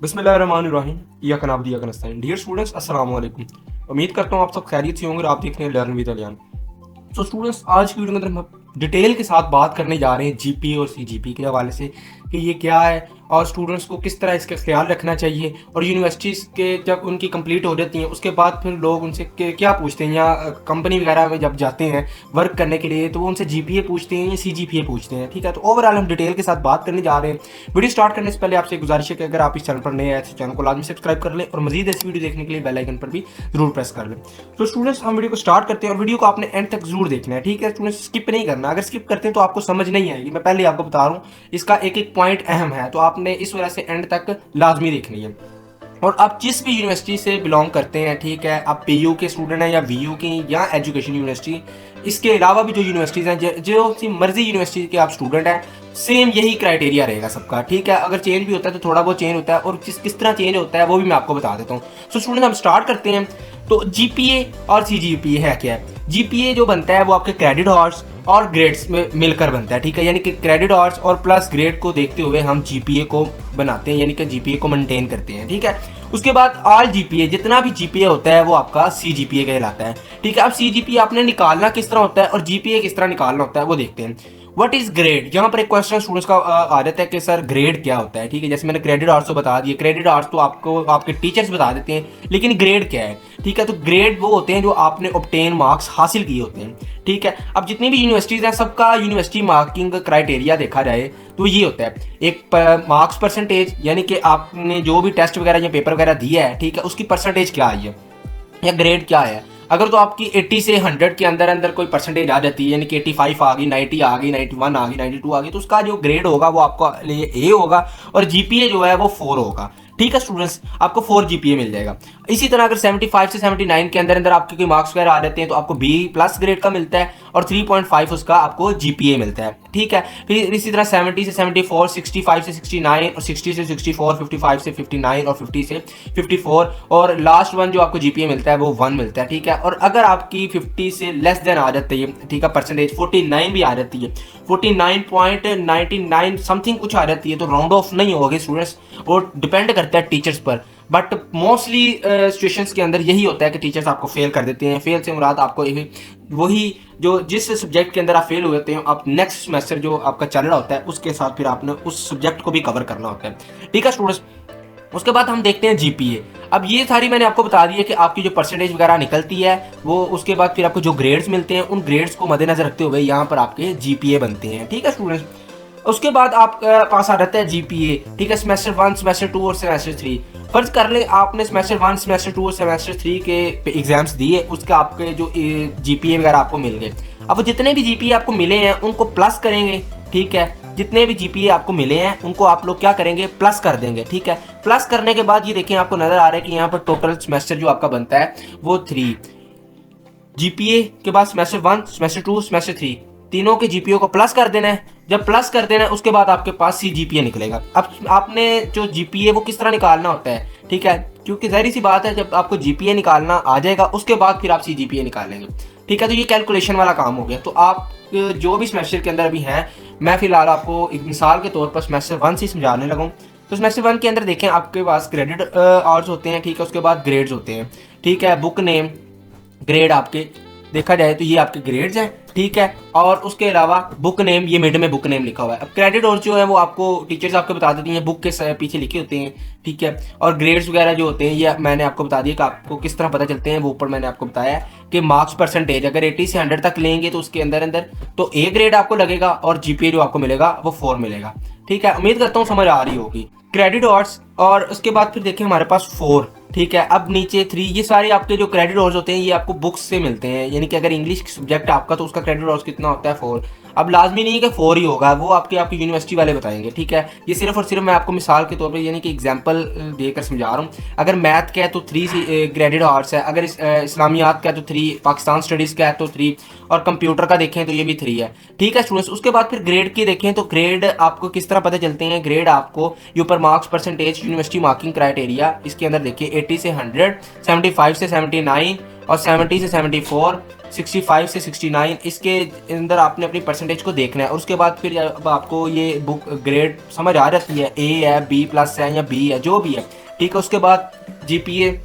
बिस्मिल्लाहिर्रहमानिर्रहीम। इय्याका नअबुदु व इय्याका नस्तईन। Dear students, अस्सलाम वालेकुम। उम्मीद करता हूँ आप सब खैरियत से होंगे और आप देख रहे हैं लर्न विद अलियान। सो स्टूडेंट्स, आज की वीडियो के अंदर हम डिटेल के साथ बात करने जा रहे हैं जीपीए और सीजीपी के हवाले से कि ये क्या है और स्टूडेंट्स को किस तरह इसका ख्याल रखना चाहिए। और यूनिवर्सिटीज़ के जब उनकी कंप्लीट हो जाती हैं उसके बाद फिर लोग उनसे क्या पूछते हैं, या कंपनी वगैरह में जब जाते हैं वर्क करने के लिए तो वो उनसे जीपीए पूछते हैं या सीजीपीए पूछते हैं। ठीक है, तो ओवरऑल हम डिटेल के साथ बात करने जा रहे हैं। वीडियो स्टार्ट करने से पहले आपसे गुजारिश है कि अगर आप इस चैनल पर नए आए तो चैनल को लाजमी सब्सक्राइब कर लें और मजीद ऐसी वीडियो देखने के लिए बेल आइकन पर भी जरूर प्रेस कर लें। तो स्टूडेंट्स, हम वीडियो को स्टार्ट करते हैं और वीडियो को आपने एंड तक जरूर देखना है। ठीक है स्टूडेंट्स, स्किप नहीं करना। अगर स्किप करते हैं तो आपको समझ नहीं आएगी। मैं पहले आपको बता रहा हूँ, इसका एक एक पॉइंट अहम है, तो आपने इस वजह से एंड तक लाजमी देखनी है। और आप जिस भी यूनिवर्सिटी से बिलोंग करते हैं, ठीक है, आप पीयू के स्टूडेंट हैं या वीयू की या एजुकेशन यूनिवर्सिटी, इसके अलावा भी जो यूनिवर्सिटीज़ हैं, जो सी मर्जी यूनिवर्सिटी के आप स्टूडेंट हैं, सेम यही क्राइटेरिया रहेगा सबका। ठीक है, अगर चेंज भी होता है तो थोड़ा बहुत चेंज होता है, और किस तरह चेंज होता है वो भी मैं आपको बता देता हूँ। सो स्टूडेंट, हम स्टार्ट करते हैं। तो जीपीए और सीजीपीए है क्या है? जीपीए जो बनता है वो आपके क्रेडिट आवर्स और ग्रेड्स में मिलकर बनता है। ठीक है, यानी कि क्रेडिट आवर्स और प्लस ग्रेड को देखते हुए हम जीपीए को बनाते हैं, यानी कि जीपीए को मेंटेन करते हैं। ठीक है, उसके बाद ऑल जीपीए, जितना भी जीपीए होता है वो आपका सीजीपीए कहलाता है। ठीक है, अब सीजीपीए आपने निकालना किस तरह होता है और जीपीए किस तरह निकालना होता है वो देखते हैं। What is grade? यहाँ पर एक क्वेश्चन स्टूडेंट्स का आ जाता है कि सर ग्रेड क्या होता है। ठीक है, जैसे मैंने क्रेडिट आवर्स तो बता दिए, क्रेडिट आवर्स तो आपको आपके टीचर्स बता देते हैं, लेकिन ग्रेड क्या है? ठीक है, तो ग्रेड वो होते हैं जो आपने ऑब्टेन मार्क्स हासिल किए होते हैं। ठीक है, अब जितनी भी यूनिवर्सिटीज़ हैं सबका यूनिवर्सिटी मार्किंग क्राइटेरिया देखा जाए तो ये होता है एक मार्क्स परसेंटेज, यानी कि आपने जो भी टेस्ट वगैरह या पेपर वगैरह दिया है, ठीक है, उसकी परसेंटेज क्या आई है या ग्रेड क्या है। अगर तो आपकी 80 से 100 के अंदर अंदर कोई परसेंटेज आ जाती है, यानी कि 85 आ गई, 90 आ गई, 91 आ गई, 92 आ गई, तो उसका जो ग्रेड होगा वो आपका लिए ए होगा और जीपीए जो है वो 4 होगा। ठीक है स्टूडेंट्स, आपको 4 जीपीए मिल जाएगा। इसी तरह अगर 75 से 79 के अंदर अंदर आपके कोई मार्क्स वगैरह आ जाते हैं तो आपको बी प्लस ग्रेड का मिलता है और 3.5 उसका आपको जीपीए मिलता है। ठीक है, फिर इसी तरह 70 से 74, 65 से 69 और 60 से 64, 55 से 59 और 50 से 54, और लास्ट वन जो आपको जीपीए मिलता है वो 1 मिलता है। ठीक है, और अगर आपकी 50 से लेस देन आ जाती है, ठीक है, परसेंटेज 49 भी आ जाती है, 49.99 समथिंग कुछ आ जाती है, तो राउंड ऑफ नहीं होगी स्टूडेंट्स, वो डिपेंड करता है टीचर्स पर। बट मोस्टली सिचुएशंस के अंदर यही होता है कि टीचर्स आपको फेल कर देते हैं। फेल से मुराद आपको वही जो जिस सब्जेक्ट के अंदर आप फेल हुए होते हैं, आप नेक्स्ट सेमेस्टर जो आपका चल रहा होता है उसके साथ फिर आपने उस सब्जेक्ट को भी कवर करना होता है। ठीक है स्टूडेंट्स, उसके बाद हम देखते हैं जीपीए। अब ये सारी मैंने आपको बता दी है कि आपकी जो परसेंटेज वगैरह निकलती है वो, उसके बाद फिर आपको जो ग्रेड्स मिलते हैं उन ग्रेड्स को मद्देनजर रखते हुए यहाँ पर आपके जीपीए बनते हैं। ठीक है स्टूडेंट्स, उसके बाद आपके पास आ जाता है जीपीए। ठीक है, सेमेस्टर 1, सेमेस्टर 2 और सेमेस्टर 3। फर्ज कर ले आपने सेमेस्टर 1, सेमेस्टर 2 और सेमेस्टर 3 के एग्जाम्स दिए, उसके आपके जो जीपीए वगैरह आपको मिल गए। अब वो जितने भी जीपीए आपको मिले हैं उनको प्लस करेंगे। ठीक है, जितने भी जीपीए आपको मिले हैं उनको आप लोग क्या करेंगे, प्लस कर देंगे। ठीक है, प्लस करने के बाद ये देखें आपको नजर आ रहा है कि यहाँ पर टोटल सेमेस्टर जो आपका बनता है वो 3 जीपीए के बाद सेमेस्टर 1, सेमेस्टर 2, सेमेस्टर 3, तीनों के जीपीए को प्लस कर देना है। जब प्लस कर देना है उसके बाद आपके पास सी जीपीए निकलेगा। अब आपने जो जीपीए वो किस तरह निकालना होता है, ठीक है, क्योंकि जाहिर सी बात है जब आपको जीपीए निकालना आ जाएगा उसके बाद फिर आप सी जीपीए निकालेंगे। ठीक है, तो ये कैलकुलेशन वाला काम हो गया। तो आप जो भी सेमेस्टर के अंदर अभी हैं, मैं फिलहाल आपको एक मिसाल के तौर पर सेमेस्टर 1 से समझाने लगा हूँ। तो सेमेस्टर 1 के अंदर देखें आपके पास क्रेडिट आवर्स होते हैं। ठीक है, उसके बाद ग्रेड्स होते हैं। ठीक है, बुक नेम ग्रेड आपके देखा जाए तो ये आपके ग्रेड्स हैं। ठीक है, और उसके अलावा बुक नेम, ये मिड में बुक नेम लिखा हुआ है। अब क्रेडिट और जो है वो आपको टीचर्स आपको बता देती हैं, बुक के पीछे लिखे होते हैं। ठीक है, और ग्रेड्स वगैरह जो होते हैं ये मैंने आपको बता दिया कि आपको किस तरह पता चलते हैं, वो ऊपर मैंने आपको बताया कि मार्क्स परसेंटेज अगर 80 से 100 तक लेंगे तो उसके अंदर अंदर तो ए ग्रेड आपको लगेगा और जीपीए जो आपको मिलेगा वो 4 मिलेगा। ठीक है, उम्मीद करता हूँ समझ आ रही होगी। क्रेडिट आवर्स और उसके बाद फिर देखें हमारे पास 4। ठीक है, अब नीचे 3, ये सारे आपके जो क्रेडिट आवर्स होते हैं ये आपको बुक्स से मिलते हैं, यानी कि अगर इंग्लिश सब्जेक्ट आपका तो उसका क्रेडिट आवर्स कितना होता है 4। अब लाजमी नहीं है कि 4 ही होगा, वो आपकी यूनिवर्सिटी वाले बताएंगे। ठीक है, ये सिर्फ और सिर्फ मैं आपको मिसाल के तौर पर यानी कि एग्जांपल देकर समझा रहा हूँ। अगर मैथ का है तो 3 क्रेडिट आवर्स है, अगर इस्लामियात का है तो 3, पाकिस्तान स्टडीज़ का है तो 3, और कंप्यूटर का देखें तो ये भी 3 है। ठीक है स्टूडेंट्स, उसके बाद फिर ग्रेड की देखें तो ग्रेड आपको किस तरह पता चलते हैं। ग्रेड आपको ये ऊपर marks percentage university marking criteria, इसके अंदर देखिए 80 से 100, 75 से 79 और 70 से 74, 65 से 69, इसके अंदर आपने अपनी परसेंटेज को देखना है। और उसके बाद फिर अब आपको ये बुक ग्रेड समझ आ जाती है, ए है, बी प्लस है या बी है, जो भी है। ठीक है, उसके बाद जीपीए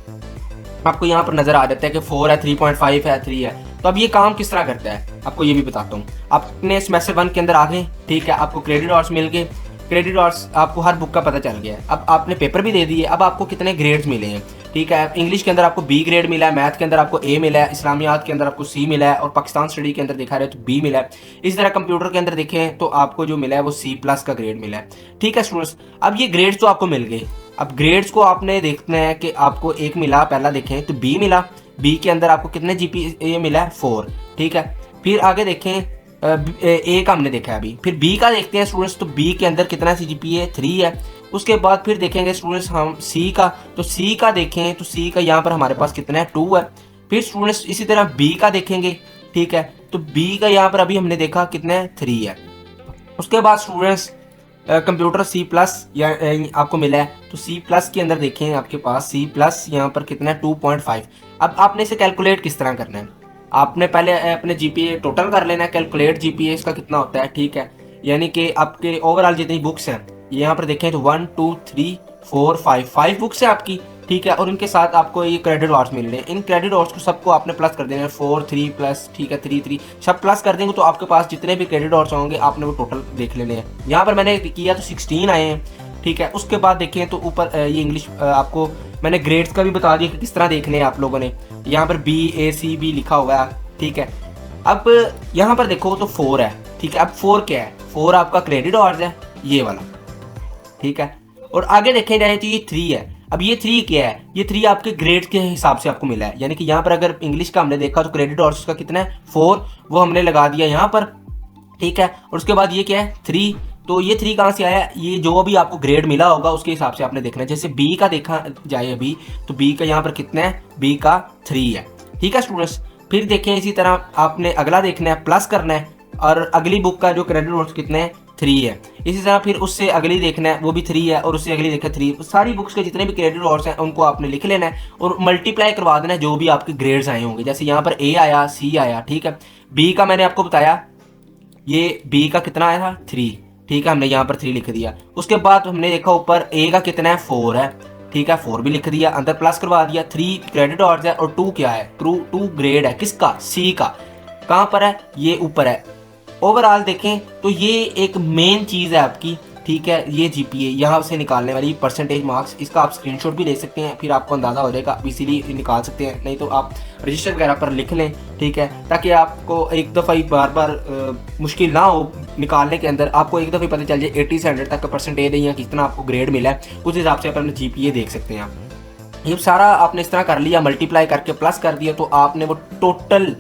आपको यहाँ पर नजर आ जाता है कि 4 है, 3.5 है, 3 है। तो अब ये काम किस तरह करता है आपको ये भी बताता हूँ। अपने सेमेस्टर 1 के अंदर आ गए, ठीक है, आपको क्रेडिट आवर्स मिल गए, क्रेडिट आवर्स आपको हर बुक का पता चल गया है। अब आपने पेपर भी दे दिए, अब आपको कितने ग्रेड्स मिले हैं। ठीक है, इंग्लिश के अंदर आपको बी ग्रेड मिला है, मैथ के अंदर आपको ए मिला है, इस्लामियात के अंदर आपको सी मिला है और पाकिस्तान स्टडी के अंदर देखा रहे तो बी मिला है। इसी तरह कंप्यूटर के अंदर देखें तो आपको जो मिला है वो C+ का ग्रेड मिला है। ठीक है स्टूडेंट्स, अब ये ग्रेड्स तो आपको मिल गए। अब ग्रेड्स को आपने देखना है कि आपको एक मिला, पहला देखें तो बी मिला, बी के अंदर आपको कितने GPA मिला है 4। ठीक है, फिर आगे देखें ए का हमने देखा है अभी, फिर बी का देखते हैं स्टूडेंट्स, तो बी के अंदर कितना GPA 3 है। उसके बाद फिर देखेंगे स्टूडेंट्स हम सी का, तो सी का देखें तो सी का यहाँ पर हमारे पास कितना है 2 है। फिर स्टूडेंट्स इसी तरह बी का देखेंगे, ठीक है, तो बी का यहाँ पर अभी हमने देखा कितना है 3 है। उसके बाद स्टूडेंट्स कंप्यूटर C+ या आपको मिला है, तो C+ के अंदर देखें आपके पास C+ यहाँ पर कितना है 2.5। अब आपने इसे कैलकुलेट किस तरह करना है, आपने पहले अपने GPA टोटल कर लेना है, कैलकुलेट GPA इसका कितना होता है। ठीक है, यानी कि आपके ओवरऑल जितनी बुक्स हैं यहाँ पर देखें तो 1 2 3 4 5 बुक्स है आपकी। ठीक है, और इनके साथ आपको ये क्रेडिट आवर्स मिल रहे हैं। इन क्रेडिट आवर्स को सबको आपने प्लस कर देना है, 4 3 प्लस, ठीक है 3 3 सब प्लस कर देंगे तो आपके पास जितने भी क्रेडिट आवर्स होंगे आपने वो टोटल देख लेने हैं। यहाँ पर मैंने किया तो 16 आए हैं। ठीक है, उसके बाद देखें तो ऊपर ये इंग्लिश आपको मैंने ग्रेड्स का भी बता दिया कि किस तरह देखने हैं आप लोगों ने। यहाँ पर BACB लिखा हुआ है। ठीक है, अब यहाँ पर देखो तो 4 है। ठीक है, अब 4 क्या है, 4 आपका क्रेडिट आवर्स है ये वाला। ठीक है, और आगे देखें जाए तो ये 3 है। अब ये 3 क्या है, ये 3 आपके ग्रेड के हिसाब से आपको मिला है। यानी कि यहाँ पर अगर इंग्लिश का हमने देखा तो क्रेडिट आवर्स का कितना है 4, वो हमने लगा दिया यहाँ पर। ठीक है, और उसके बाद ये क्या है 3, तो ये 3 कहाँ से आया, ये जो भी आपको ग्रेड मिला होगा उसके हिसाब से आपने देखना है। जैसे बी का देखा जाए अभी, तो बी का यहाँ पर कितना है, बी का 3 है। ठीक है स्टूडेंट्स, फिर देखें इसी तरह आपने अगला देखना है, प्लस करना है, और अगली बुक का जो क्रेडिट आवर्स कितने हैं 3 है। इसी तरह फिर उससे अगली देखना है, वो भी 3 है, और उससे अगली देखा 3। सारी बुक्स के जितने भी क्रेडिट आवर्स हैं उनको आपने लिख लेना है और मल्टीप्लाई करवा देना है जो भी आपके ग्रेड्स आए होंगे। जैसे यहाँ पर ए आया, सी आया। ठीक है, बी का मैंने आपको बताया, ये बी का कितना आया था 3। ठीक है, हमने यहाँ पर 3 लिख दिया। उसके बाद हमने देखा ऊपर ए का कितना है 4 है। ठीक है, 4 भी लिख दिया, अंदर प्लस करवा दिया। 3 क्रेडिट आवर्स है और 2 क्या है, 2 ग्रेड है, किसका, सी का। कहाँ पर है, ये ऊपर है। ओवरऑल देखें तो ये एक मेन चीज़ है आपकी। ठीक है, ये GPA यहाँ से निकालने वाली परसेंटेज मार्क्स, इसका आप स्क्रीनशॉट भी ले सकते हैं, फिर आपको अंदाज़ा हो जाएगा, इसीलिए निकाल सकते हैं, नहीं तो आप रजिस्टर वगैरह पर लिख लें। ठीक है, ताकि आपको एक दफ़ा ही बार बार मुश्किल ना हो निकालने के अंदर, आपको एक दफ़ा पता चल जाए 80 से 100 तक का परसेंटेज है या कितना आपको ग्रेड मिला है, उस हिसाब से अपना GPA देख सकते हैं आप। ये सारा आपने इस तरह कर लिया, मल्टीप्लाई करके प्लस कर दिया, तो आपने वो टोटल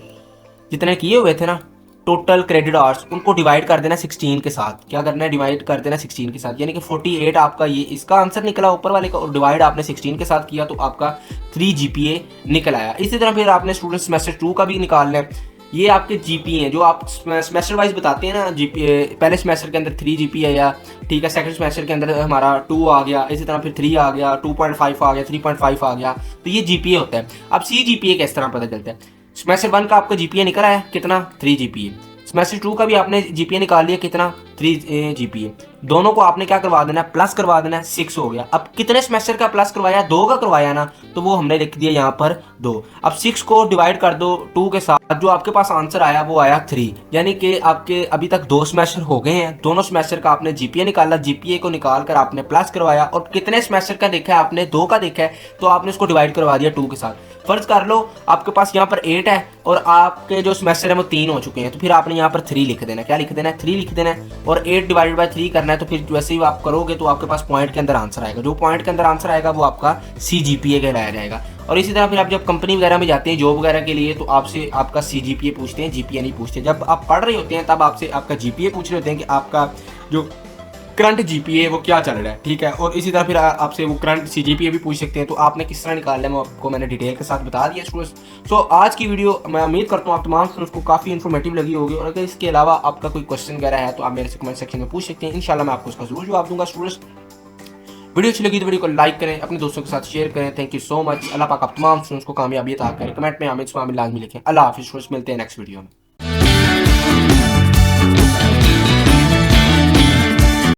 जितने किए हुए थे ना, टोटल क्रेडिट आवर्स, उनको डिवाइड कर देना 16 के साथ। क्या करना है, डिवाइड कर देना 16 के साथ, यानी कि 48 आपका ये इसका आंसर निकला ऊपर वाले का, और डिवाइड आपने 16 के साथ किया तो आपका 3 GPA निकल आया। इसी तरह फिर आपने स्टूडेंट सेमेस्टर 2 का भी निकालना है। ये आपके GPA हैं जो आप सेमेस्टर वाइज बताते हैं ना, GPA पहले सेमेस्टर के अंदर 3 GPA आया। ठीक है, सेकंड सेमेस्टर के अंदर हमारा 2 आ गया, इसी तरह फिर 3 आ गया, 2.5 आ गया, 3.5 आ गया, तो ये GPA होता है। अब CGPA किस तरह पता चलता है, सेमेस्टर 1 का आपका GPA निकल आया कितना 3 GPA, सेमेस्टर 2 का भी आपने GPA निकाल लिया कितना 3 GPA, दोनों को आपने क्या करवा देना है, प्लस करवा देना है, 6 हो गया। अब कितने सेमेस्टर का प्लस करवाया, 2 का करवाया ना, तो वो हमने लिख दिया यहाँ पर 2। अब 6 को डिवाइड कर दो 2 के साथ, जो आपके पास आंसर आया वो आया 3, यानी कि आपके अभी तक 2 सेमेस्टर हो गए हैं। दोनों सेमेस्टर का आपने GPA निकाला, GPA को निकाल कर आपने प्लस करवाया, और कितने सेमेस्टर का देखा है आपने, 2 का देखा है, तो आपने उसको डिवाइड करवा दिया 2 के साथ। फर्ज कर लो आपके पास यहाँ पर 8 है और आपके जो सेमेस्टर है वो 3 हो चुके हैं, तो फिर आपने यहाँ पर 3 लिख देना है। क्या लिख देना है, 3 लिख देना है, और 8 डिवाइडेड बाय 3 करना है। तो फिर वैसे ही आप करोगे तो आपके पास पॉइंट के अंदर आंसर आएगा, जो पॉइंट के अंदर आंसर आएगा वो आपका CGPA कहलाया जाएगा। और इसी तरह फिर आप जब कंपनी वगैरह में जाते हैं जॉब वगैरह के लिए, तो आपसे आपका CGPA पूछते हैं, GPA नहीं पूछते। जब आप पढ़ रहे होते हैं तब आपसे आपका GPA पूछ रहे होते हैं कि आपका जो करंट जीपीए वो क्या चल रहा है, ठीक है। और इसी तरह फिर आपसे वो करंट सीजीपीए भी पूछ सकते हैं, तो आपने किस तरह निकालना है वो आपको मैंने डिटेल के साथ बता दिया स्टूडेंट्स। सो आज की वीडियो मैं उम्मीद करता हूँ आप तमाम स्टूडेंट्स को काफ़ी इन्फॉर्मेटिव लगी होगी, और अगर इसके अलावा आपका कोई क्वेश्चन वगैरह है तो आप मेरे से कमेंट सेक्शन में पूछ सकते हैं, इंशाल्लाह मैं आपको उसका जरूर जवाब दूंगा स्टूडेंट्स। वीडियो अच्छी लगी तो वीडियो को लाइक करें, अपने दोस्तों के साथ शेयर करें। Thank you so much. Allah पाक आप तमाम स्टूडेंट्स को कामयाबी अता करें। कमेंट में आमिर लाजमी लिखें। अल्लाह हाफिज़ स्टूडेंट्स, मिलते हैं नेक्स्ट वीडियो में।